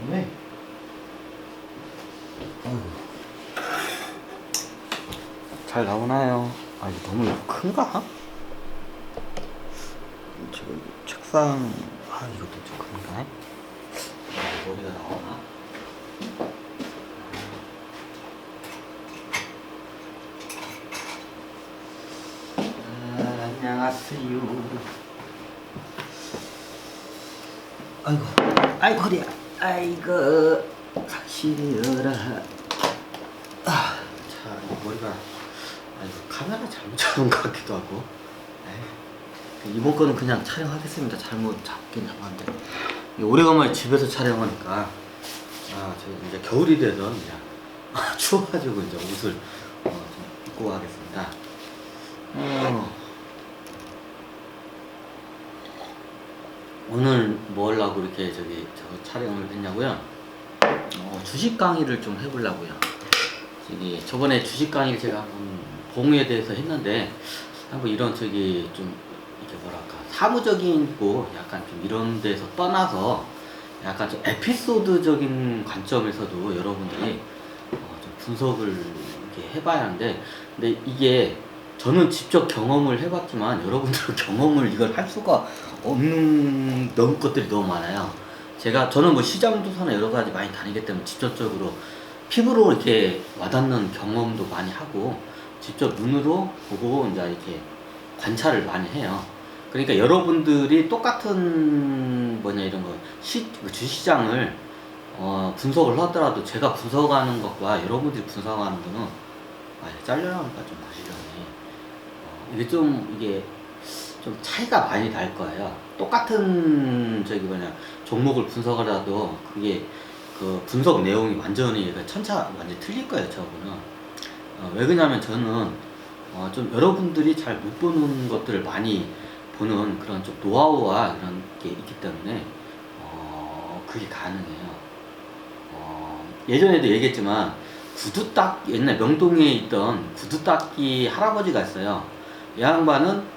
네. 잘 나오나요? 아, 이거 너무 큰가? 지금 책상, 아, 이것도 좀 큰가? 머리가 나오나? 아, 안녕하세요. 아이고, 아이고, 허리야. 아이고, 삭시려라. 아, 자, 머리가, 아이고, 카메라 잘못 잡은 것 같기도 하고. 에이, 이번 거는 그냥 촬영하겠습니다. 잘못 잡긴 잡았는데. 오래간만에 집에서 촬영하니까, 아, 저 이제 겨울이 돼서 그냥, 추워가지고 이제 옷을 좀 입고 가겠습니다. 오늘 뭐 하려고 이렇게 저 촬영을 했냐고요? 주식 강의를 좀 해보려고요. 저번에 주식 강의를 제가 한번 봉에 대해서 했는데 한번 이런 좀 이렇게 뭐랄까 사무적이고 약간 좀 이런 데서 떠나서 약간 좀 에피소드적인 관점에서도 여러분들이 좀 분석을 이렇게 해봐야 하는데, 근데 이게 저는 직접 경험을 해봤지만 여러분들은 경험을 이걸 할 수가 없는 것들이 너무 많아요. 저는 뭐 시장조사나 여러 가지 많이 다니기 때문에 직접적으로 피부로 이렇게 와닿는 경험도 많이 하고 직접 눈으로 보고 이제 이렇게 관찰을 많이 해요. 그러니까 여러분들이 똑같은 이런 거 주시장을 분석을 하더라도 제가 분석하는 것과 여러분들이 분석하는 거는 잘려나니까 좀 보시려니 이게 좀 차이가 많이 날 거예요. 똑같은 종목을 분석을 하도 그게 그 분석 내용이 완전히 완전히 틀릴 거예요. 저거는 왜 그러냐면 저는 좀 여러분들이 잘 못 보는 것들을 많이 보는 그런 좀 노하우와 이런 게 있기 때문에 그게 가능해요. 예전에도 얘기했지만 옛날 명동에 있던 구두 닦기 할아버지가 있어요. 이 양반은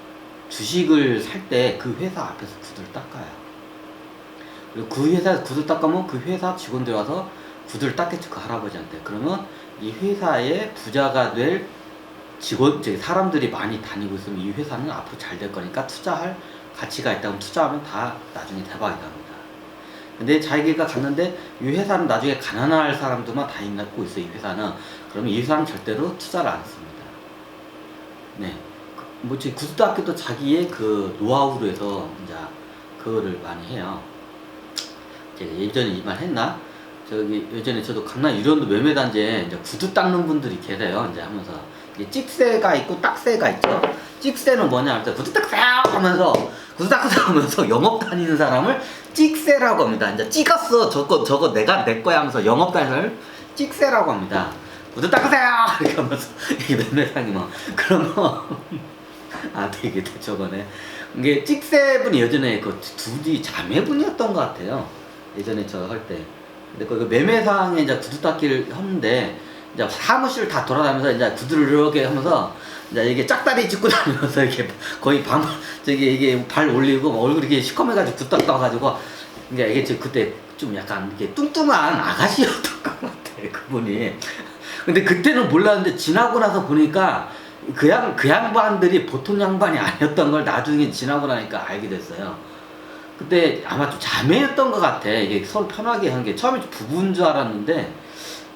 주식을 살 때 그 회사 앞에서 구두를 닦아요. 그리고 그 회사에서 구두 닦으면 그 회사 직원들 와서 구두를 닦겠죠, 그 할아버지한테. 그러면 이 회사의 부자가 될 사람들이 많이 다니고 있으면 이 회사는 앞으로 잘 될 거니까 투자할 가치가 있다면 투자하면 다 나중에 대박이다 합니다. 근데 자기가 갔는데 이 회사는 나중에 가난할 사람들만 다 있고 있어요, 이 회사는. 그러면 이 회사는 절대로 투자를 안 했습니다. 네. 제 구두 닦기도 자기의 그 노하우로 해서 이제 그거를 많이 해요. 제가 예전에 이 말 했나? 예전에 저도 강남 유련도 매매단지에 이제 구두 닦는 분들이 계세요. 이제 하면서 이게 찍새가 있고 딱새가 있죠. 찍새는 뭐냐 할 때 구두 닦세요 하면서 구두 닦으세요 하면서 영업 다니는 사람을 찍새라고 합니다. 이제 찍었어 저거 내 거야 하면서 영업 다니는 사람을 찍새라고 합니다. 구두 닦으세요 이렇게 하면서 이 매매상이 그러면 되게 저거네. 이게 찍새분이 예전에 그 둘이 자매분이었던 것 같아요. 예전에 저 할 때. 근데 그 매매상에 이제 구두 닦기를 하는데 이제 사무실 다 돌아다니면서 이제 구두를 이렇게 하면서 이제 이게 짝다리 짚고 다니면서 이렇게 거의 이게 발 올리고 얼굴이 이렇게 시커매가지고 구두 닦아가지고 이게 그때 좀 약간 이렇게 뚱뚱한 아가씨였던 것 같아 그분이. 근데 그때는 몰랐는데 지나고 나서 보니까 그 양반들이 보통 양반이 아니었던 걸 나중에 지나고 나니까 알게 됐어요. 그때 아마 좀 자매였던 것 같아. 이게 서로 편하게 한 게 처음에 부부인 줄 알았는데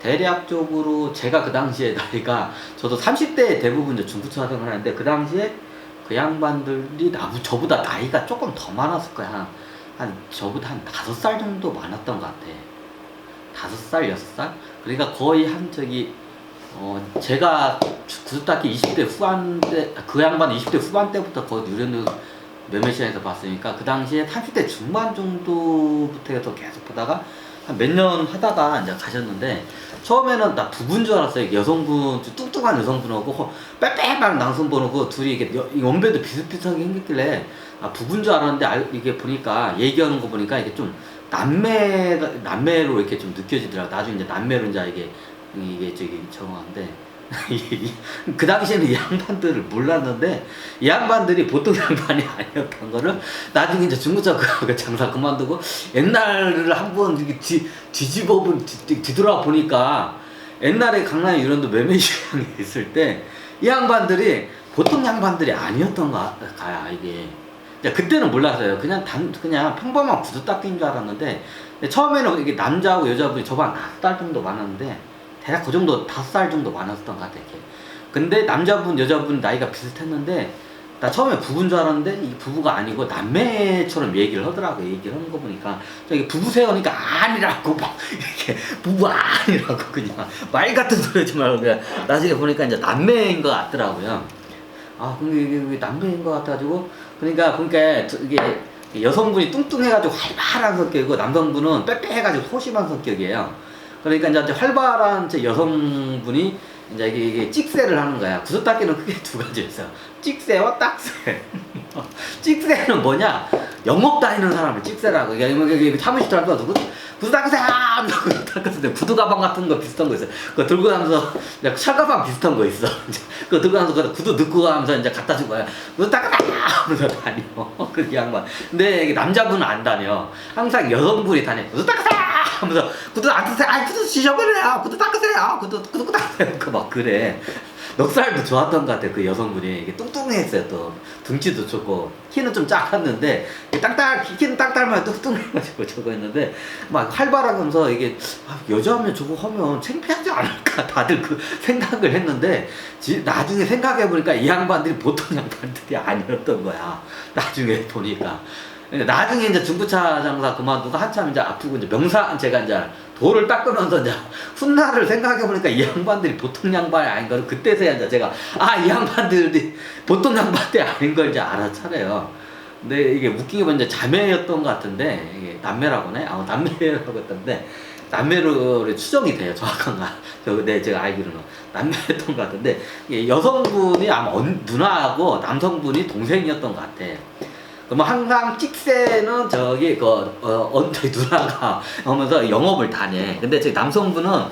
대략적으로 제가 그 당시에 나이가 저도 30대 대부분 이제 중고차 생활 하는데 그 당시에 그 양반들이 저보다 나이가 조금 더 많았을 거야. 저보다 한 5살 정도 많았던 것 같아. 5살, 6살? 그러니까 거의 제가 구두 닦기 20대 후반 때, 그 양반 20대 후반 때부터 거의 유련도 매매시장에서 봤으니까 그 당시에 30대 중반 정도부터 해서 계속 보다가 한 몇 년 하다가 이제 가셨는데 처음에는 나 부부인 줄 알았어요. 여성분, 뚱뚱한 여성분하고 빼빼한 남성분하고 둘이 이게 연배도 비슷비슷하게 생겼길래 부부인 줄 알았는데 이게 보니까 얘기하는 거 보니까 이게 좀 남매로 이렇게 좀 느껴지더라고. 나중에 이제 남매로 이제 이게 정한데 그 당시에는 이 양반들을 몰랐는데 이 양반들이 보통 양반이 아니었던 거를 나중에 이제 중고차 그 장사 그만두고 옛날을 한번 뒤돌아 보니까 옛날에 강남 유런도 매매 시장에 있을 때 이 양반들이 보통 양반들이 아니었던 거야 이게. 그때는 몰랐어요. 그냥 평범한 구두 닦기인 줄 알았는데 처음에는 이게 남자하고 여자분이 저보다 5살 정도 많았는데 대략 그 정도 5살 정도 많았던 것 같아 이렇게. 근데 남자분 여자분 나이가 비슷했는데 나 처음에 부부인 줄 알았는데 이 부부가 아니고 남매처럼 얘기를 하더라고. 얘기를 하는 거 보니까 저기 부부세요니까 아니라고 막 이렇게 부부 아니라고 그냥 말 같은 소리 하지 말고 그냥 나중에 보니까 이제 남매인 것 같더라고요. 아 근데 이게 남매인 것 같아가지고 그러니까 이게 여성분이 뚱뚱해가지고 활발한 성격이고 남성분은 빼빼해가지고 소심한 성격이에요. 그러니까 이제 활발한 여성분이 이제 이게 찍새를 하는 거야. 구두 닦기는 크게 두 가지 있어요. 찍새와 딱새. 찍새는 뭐냐? 영업 다니는 사람을 찍새라고. 이게 사무실 들어가서 구두 닦으세요! 구두 닦았을 때 구두 가방 같은 거 비슷한 거 있어요. 그거 들고 가면서 찰가방 비슷한 거 있어. 그거 들고 가면서 구두 넣고 가면서 이제 갖다 준 거야. 구두 닦으세요! 하면서 다녀. 그 양반. 근데 이게 남자분은 안 다녀. 항상 여성분이 다녀. 구두 닦으세요! 하면서 구두 안 닦으세요! 아이 구두 지저분해요! 구두 닦으세요! 구두 닦으세요! 막 그래. 넉살도 좋았던 것 같아. 그 여성분이 이게 뚱뚱했어요. 또 등치도 좋고 키는 좀 작았는데 키는 딱딱만 뚱뚱해가지고 저거 했는데 막 활발하면서 이게 여자면 저거 하면 창피하지 않을까 다들 그 생각을 했는데 나중에 생각해보니까 이 양반들이 보통 양반들이 아니었던 거야. 나중에 보니까. 나중에 이제 중고차 장사 그만두고 한참 이제 아프고 이제 제가 이제 돌을 닦으면서 이제 훗날을 생각해보니까 이 양반들이 보통 양반이 아닌 걸 그때서야 이제 제가 이 양반들이 보통 양반들이 아닌 걸 이제 알아차려요. 근데 이게 웃긴 게 뭐냐 자매였던 것 같은데 이게 남매라고네? 남매라고 했던데 남매로 추정이 돼요. 정확한가? 제가 알기로는 남매였던 것 같은데 여성분이 아마 누나하고 남성분이 동생이었던 것 같아. 뭐 항상 찍새는 저기 누나가 하면서 영업을 다녀. 근데 저기 남성분은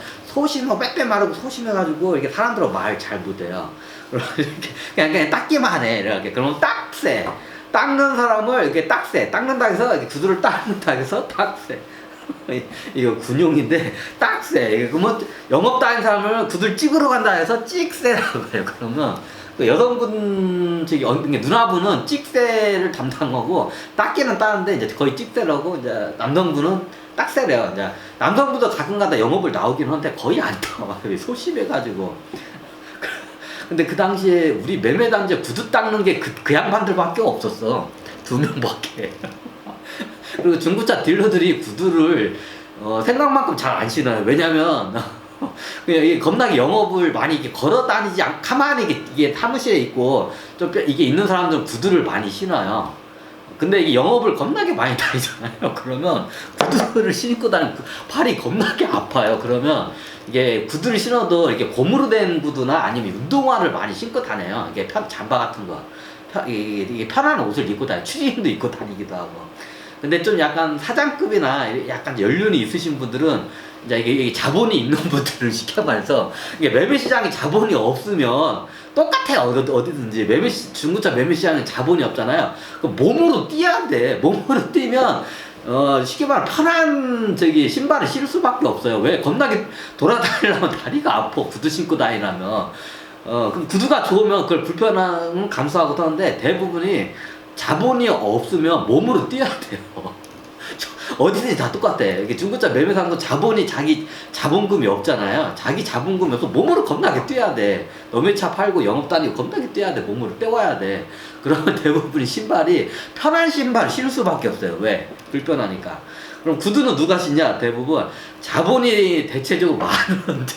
빼빼 마르고 소심해가지고 이렇게 사람들하고 말 잘 못해요. 그냥 닦기만 해. 이렇게 그러면 딱새. 닦는 사람을 이렇게 딱새. 닦는다 해서 구두를 닦는다 해서 딱새. 이거 군용인데 딱새. 그러면 영업 다니는 사람을 구두를 찍으러 간다 해서 찍새라고 해요. 그러면 여성분 누나분은 찍새를 담당하고 닦기는 따는데 이제 거의 찍새라고 이제 남성분은 딱새래요. 이제 남성분도 가끔가다 영업을 나오긴 하는데 거의 안 나와. 소심해가지고. 근데 그 당시에 우리 매매단지에 구두 닦는 게 그 양반들밖에 없었어. 2명밖에. 그리고 중고차 딜러들이 구두를 생각만큼 잘 안 신어요. 왜냐면 그냥 이게 겁나게 영업을 많이 이렇게 걸어 다니지 가만히 이게 사무실에 있고 좀 이게 있는 사람들은 구두를 많이 신어요. 근데 이게 영업을 겁나게 많이 다니잖아요. 그러면 구두를 신고 다니면 팔이 겁나게 아파요. 그러면 이게 구두를 신어도 이렇게 고무로 된 구두나 아니면 운동화를 많이 신고 다녀요. 이게 잠바 같은 거. 이게 편한 옷을 입고 다녀요. 추리닝도 입고 다니기도 하고. 근데 좀 약간 사장급이나 약간 연륜이 있으신 분들은 이제 이게 자본이 있는 분들을 시켜봐서 이게 매매 시장에 자본이 없으면 똑같아요. 어디든지 중고차 매매 시장에 자본이 없잖아요. 그 몸으로 뛰어야 돼. 몸으로 뛰면 쉽게 말하면 편한 신발을 신을 수밖에 없어요. 왜? 겁나게 돌아다니려면 다리가 아파. 구두 신고 다니려면. 그럼 구두가 좋으면 그걸 불편함을 감수하고 타는데 대부분이 자본이 없으면 몸으로 뛰어야 돼요. 어디든지 다 똑같아. 이게 중고차 매매사도 자기 자본금이 없잖아요. 자기 자본금이 없어 몸으로 겁나게 뛰어야 돼. 너네 차 팔고 영업 다니고 겁나게 뛰어야 돼. 몸으로 때워야 돼. 그러면 대부분이 신발이 편한 신발 신을 수밖에 없어요. 왜? 불편하니까. 그럼 구두는 누가 신냐? 대부분 자본이 대체적으로 많은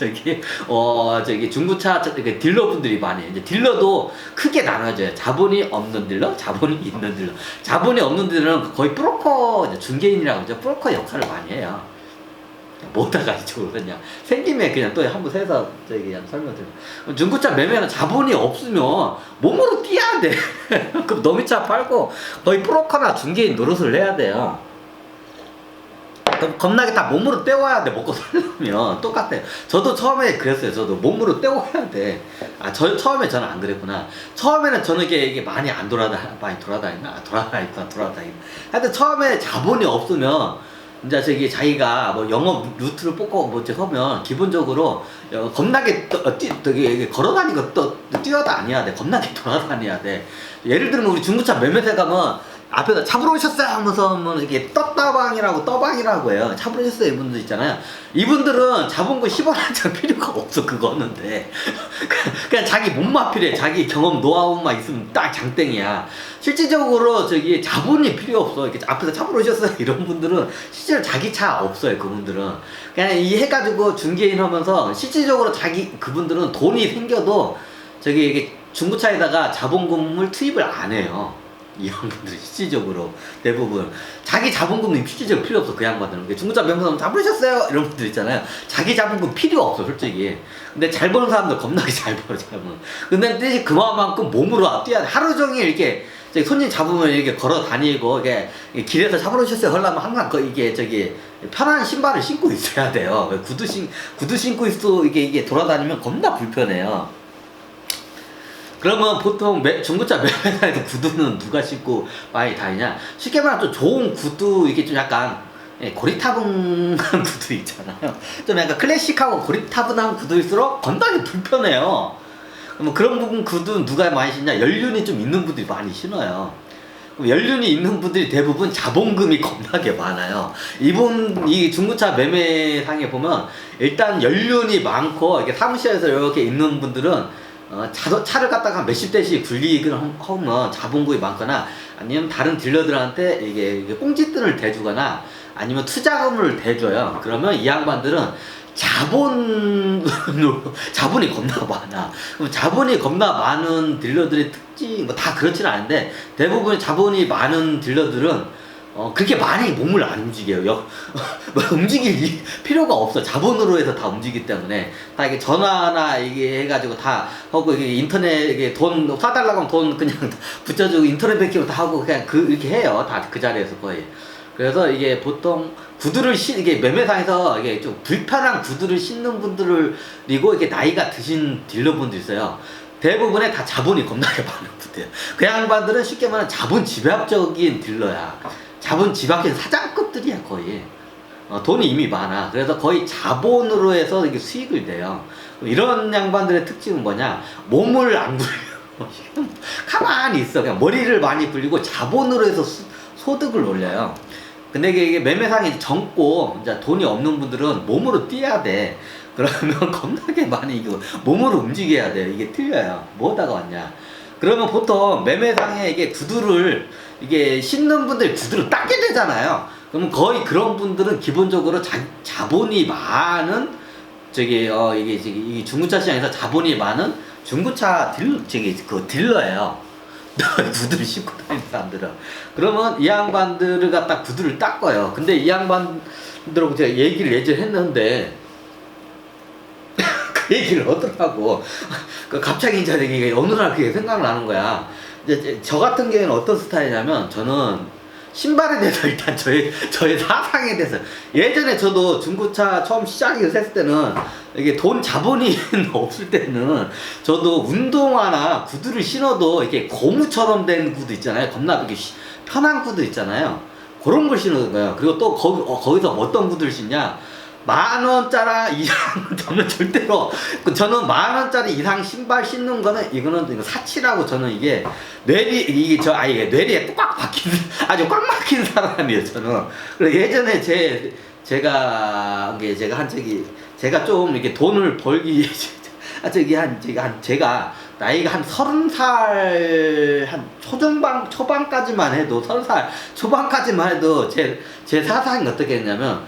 중고차 딜러분들이 많이. 이제 딜러도 크게 나눠져요. 자본이 없는 딜러, 자본이 있는 딜러. 자본이 없는 딜러는 거의 브로커 중개인이라고 하죠. 브로커 역할을 많이 해요. 뭐다가 이쪽으로 그냥 생김에 그냥 또 한번 해서 설명드려. 중고차 매매는 자본이 없으면 몸으로 뛰어야 돼. 그럼 너미 차 팔고 거의 브로커나 중개인 노릇을 해야 돼요. 겁나게 다 몸으로 때워야 돼. 먹고 살려면 똑같아요. 저도 처음에 그랬어요. 저도 몸으로 때워야 돼. 처음에 저는 안 그랬구나. 처음에는 저는 이게 많이 안 많이 돌아다니나 하여튼 처음에 자본이 없으면 이제 저기 자기가 뭐 영업 루트를 뽑고 뭐 이제 하면 기본적으로 겁나게 되게 걸어다니고 또 뛰어다녀야 돼. 겁나게 돌아다녀야 돼. 예를 들면 우리 중고차 매매대 가면 앞에다 차 보러 오셨어요 하면서 뭐 이렇게 떠방이라고 해요. 차 보러 오셨어요 이분들 있잖아요. 이분들은 자본금 10원 한 장 필요가 없어. 그거는데 그냥 자기 몸만 필요해. 자기 경험 노하우만 있으면 딱 장땡이야. 실질적으로 저기 자본이 필요 없어. 이렇게 앞에서 차 보러 오셨어요 이런 분들은 실제로 자기 차 없어요. 그분들은 그냥 이 해가지고 중개인 하면서 실질적으로 그분들은 돈이 생겨도 저기 이게 중고차에다가 자본금을 투입을 안 해요. 이런 분들이 실질적으로 대부분 자기 자본금이 실질적으로 필요 없어. 그 양반들은 중고차 매매사면 다 부르셨어요 이런 분들 있잖아요. 자기 자본금 필요 없어 솔직히. 근데 잘 버는 사람들 겁나게 잘 벌어. 근데 대신 그만큼 몸으로 뛰어야 돼. 하루 종일 이렇게 손님 잡으면 이렇게 걸어 다니고 이게 길에서 차 부르셨어요 하려면 항상 이게 저기 편한 신발을 신고 있어야 돼요. 구두 신고 있어. 이게 돌아다니면 겁나 불편해요. 그러면 보통 중고차 매매사에서 구두는 누가 신고 많이 다니냐? 쉽게 말하면 좀 좋은 구두, 이게 좀 약간 고리타분한 구두 있잖아요. 좀 약간 클래식하고 고리타분한 구두일수록 건강이 불편해요. 그럼 그런 부분 구두는 누가 많이 신냐? 연륜이 좀 있는 분들이 많이 신어요. 그럼 연륜이 있는 분들이 대부분 자본금이 겁나게 많아요. 이 중고차 매매상에 보면 일단 연륜이 많고 이렇게 사무실에서 이렇게 있는 분들은 차를 갖다가 몇십 대씩 굴리기를 하면 자본금이 많거나 아니면 다른 딜러들한테 이게 꽁짓돈을 대주거나 아니면 투자금을 대줘요. 그러면 이 양반들은 자본이 겁나 많아. 그럼 자본이 겁나 많은 딜러들의 특징, 뭐 다 그렇지는 않은데 대부분 자본이 많은 딜러들은 그렇게 많이 몸을 안 움직여요. 움직일 필요가 없어. 자본으로 해서 다 움직이기 때문에 다 이게 전화나 이게 해가지고 다 하고 이게 인터넷 이게 돈 사달라고 하면 돈 그냥 붙여주고 인터넷 뱅킹으로 다 하고 그냥 이렇게 해요. 다 그 자리에서 거의. 그래서 이게 보통 이게 매매상에서 이게 좀 불편한 구두를 신는 분들이고 이게 나이가 드신 딜러분들 있어요. 대부분의 다 자본이 겁나게 많은 분들. 그 양반들은 쉽게 말하면 자본 집약적인 딜러야. 자본 집약적인 사장급들이야 거의. 돈이 이미 많아. 그래서 거의 자본으로 해서 이게 수익을 내요. 이런 양반들의 특징은 뭐냐? 몸을 안 굴려. 가만히 있어. 그냥 머리를 많이 굴리고 자본으로 해서 소득을 올려요. 근데 이게 매매상이 젊고 이제 돈이 없는 분들은 몸으로 뛰어야 돼. 그러면 겁나게 많이 이거 몸으로 움직여야 돼. 이게 틀려요. 뭐하다가 왔냐? 그러면 보통 매매상에 이게 이게 신는 분들이 구두를 닦게 되잖아요. 그러면 거의 그런 분들은 기본적으로 자본이 많은 이게 중고차 시장에서 자본이 많은 중고차 딜러예요. 구두를 신고 다니는 사람들은. 그러면 이 양반들을 갖다 구두를 닦아요. 근데 이 양반들하고 제가 얘기를 예전에 했는데 그 얘기를 하더라고. 갑자기 이제 어느 날 그게 생각나는 거야. 이제 저 같은 경우에는 어떤 스타일이냐면 저는 신발에 대해서 일단 저의 사상에 대해서 예전에 저도 중고차 처음 시작했을 때는 이게 자본이 없을 때는 저도 운동화나 구두를 신어도 이렇게 고무처럼 된 구두 있잖아요. 겁나 이렇게 편한 구두 있잖아요. 그런 걸 신는 거예요. 그리고 또 거기서 어떤 구두를 신냐? 10,000원짜리 이상 저는 절대로 저는 10,000원짜리 이상 신발 신는 거는 이거 사치라고. 저는 이게 뇌리에 꽉 박힌 아주 꽉 막힌 사람이에요. 저는. 그래서 예전에 제가 좀 이렇게 돈을 벌기 위해 제가 나이가 한 30살 초반까지만 해도 30살 초반까지만 해도 제 사상이 어떻게 했냐면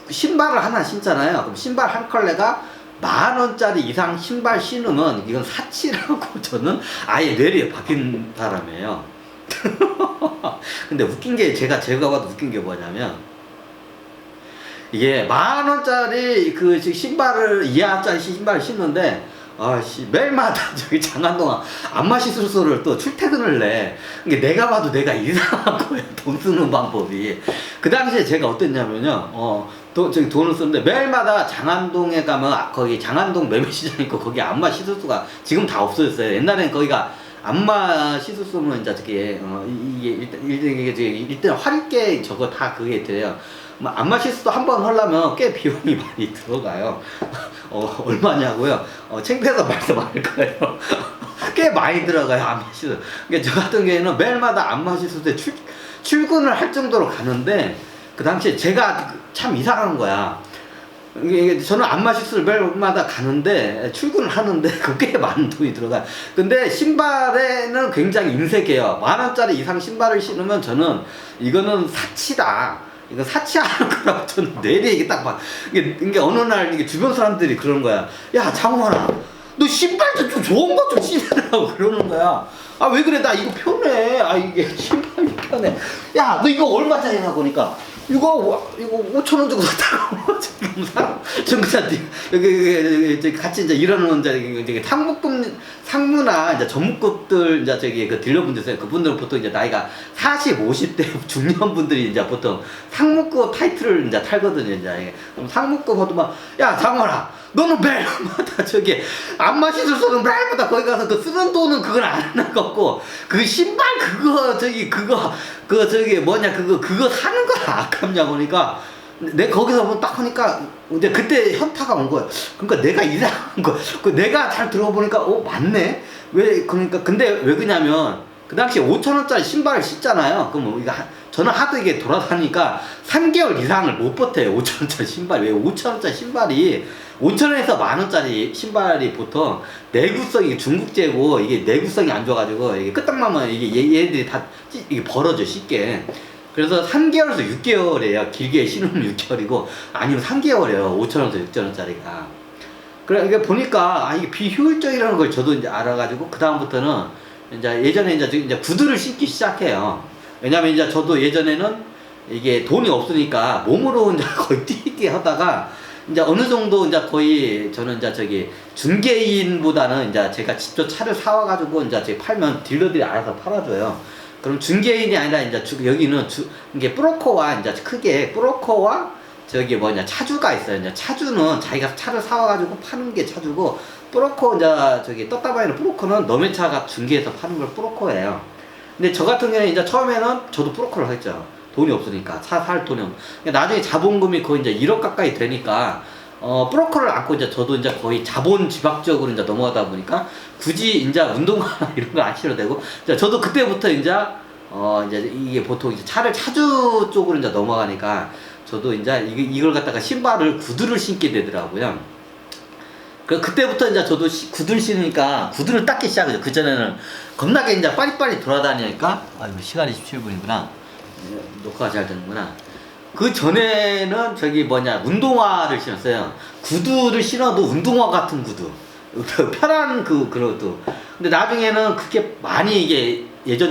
신발을 하나 신잖아요. 그럼 신발 한 컬레가 10,000원짜리 이상 신발 신으면 이건 사치라고 저는 아예 뇌리에 박힌 사람이에요. 근데 웃긴 게 제가 봐도 웃긴 게 뭐냐면 이게 10,000원짜리 그 신발을 2하짜리 신발을 신는데 매일마다 저기 장안동안 안마시술소를 또 출퇴근을 내. 이게 내가 봐도 내가 이상한 거예요. 돈 쓰는 방법이. 그 당시에 제가 어땠냐면요. 저기 돈을 쓰는데 매일마다 장안동에 가면 거기 장안동 매매시장 있고 거기 안마 시술소가 지금 다 없어졌어요. 옛날엔 거기가 안마 시술소면 이제 저게 이게 일단 화립계 저거 다 그게 돼요. 안마 시술도 한 번 하려면 꽤 비용이 많이 들어가요. 얼마냐고요? 창피해서 말씀 안 할 거예요. 꽤 많이 들어가요, 안마 시술. 그러니까 저 같은 경우에는 매일마다 안마 시술소에 출근을 할 정도로 가는데 그 당시에 제가 참 이상한 거야. 이게 저는 안마 시술 매일마다 가는데 출근을 하는데 그게 많은 돈이 들어가. 근데 신발에는 굉장히 인색해요. 10,000원짜리 이상 신발을 신으면 저는 이거는 사치다. 이거 사치하는 거라고 저는 내리 이게 딱 봐. 이게 어느 날 이게 주변 사람들이 그러는 거야. 야 장원아, 너 신발 좀 좋은 거 좀 신으라고 그러는 거야. 아 왜 그래? 나 이거 편해. 아 이게 신발이 편해. 야 너 이거 얼마짜리냐 보니까 이거 5,000원 주고 샀다고. 지금 정근한테 여기 같이 이제 일하는 이제 상무나 이제 전무급들 이제 저기 그 딜러분들 있어요. 그분들은 보통 이제 나이가 40, 50대 중년분들이 이제 보통 상무급 타이틀을 이제 탈거든요. 이제 그럼 상무급 하도 막 야 장원아, 너는 매일마다 저기 안마 시술소는 매일마다 거기 가서 그 쓰는 돈은 그건 안 하는 것 같고 그 신발 그거 저기 뭐냐 그거 사는 건 아깝냐 보니까 내 거기서 뭐 딱 하니까 이제 그때 현타가 온 거야. 그러니까 내가 이상한 거. 내가 잘 들어보니까 맞네. 왜 그러니까 근데 왜 그러냐면 그 당시에 5,000원짜리 신발을 신잖아요. 그럼 뭐 저는 하도 이게 돌아다니까 3개월 이상을 못 버텨요. 5,000원짜리 신발. 왜 5,000원짜리 신발이 5,000원에서 10,000원짜리 신발이 보통 내구성이 중국제고 이게 내구성이 안 좋아가지고 이게 끄떡나면 이게 얘들이 다 이게 벌어져 쉽게. 그래서 3개월에서 6개월이에요. 길게 신으면 6개월이고 아니면 3개월이에요. 5,000원에서 6,000원짜리가. 그러니까 보니까 이게 비효율적이라는 걸 저도 이제 알아가지고 그 다음부터는 이제 예전에 이제 구두를 신기 시작해요. 왜냐면 이제 저도 예전에는 이게 돈이 없으니까 몸으로 이제 거의 뛰게 하다가 이제 어느 정도 이제 거의 저는 이제 저기 중개인보다는 이제 제가 직접 차를 사와가지고 이제 제가 팔면 딜러들이 알아서 팔아줘요. 그럼 중개인이 아니라 이제 여기는 이게 브로커와 이제 크게 브로커와 저기 뭐냐 차주가 있어요. 이제 차주는 자기가 차를 사와가지고 파는 게 차주고 브로커 이제 저기 떴다바이는 브로커는 너네 차가 중개해서 파는 걸 브로커예요. 근데 저 같은 경우는 이제 처음에는 저도 브로커를 했죠. 돈이 없으니까 차 살 돈이 나중에 자본금이 거의 이제 1억 가까이 되니까 브로커를 안고 이제 저도 이제 거의 자본 지박적으로 이제 넘어가다 보니까 굳이 이제 운동화나 이런 거 안 신어도 되고 저도 그때부터 이제 이게 보통 이제 차를 차주 쪽으로 이제 넘어가니까 저도 이제 이걸 갖다가 신발을 구두를 신게 되더라고요. 그때부터 이제 저도 구두를 신으니까 구두를 닦기 시작하죠. 그전에는 겁나게 이제 빨리빨리 돌아다니니까 아이고 시간이 17분이구나. 녹화가 잘 되는구나. 그 전에는 저기 뭐냐 운동화를 신었어요. 구두를 신어도 운동화 같은 구두, 편한 그것도. 근데 나중에는 그게 많이 이게 예전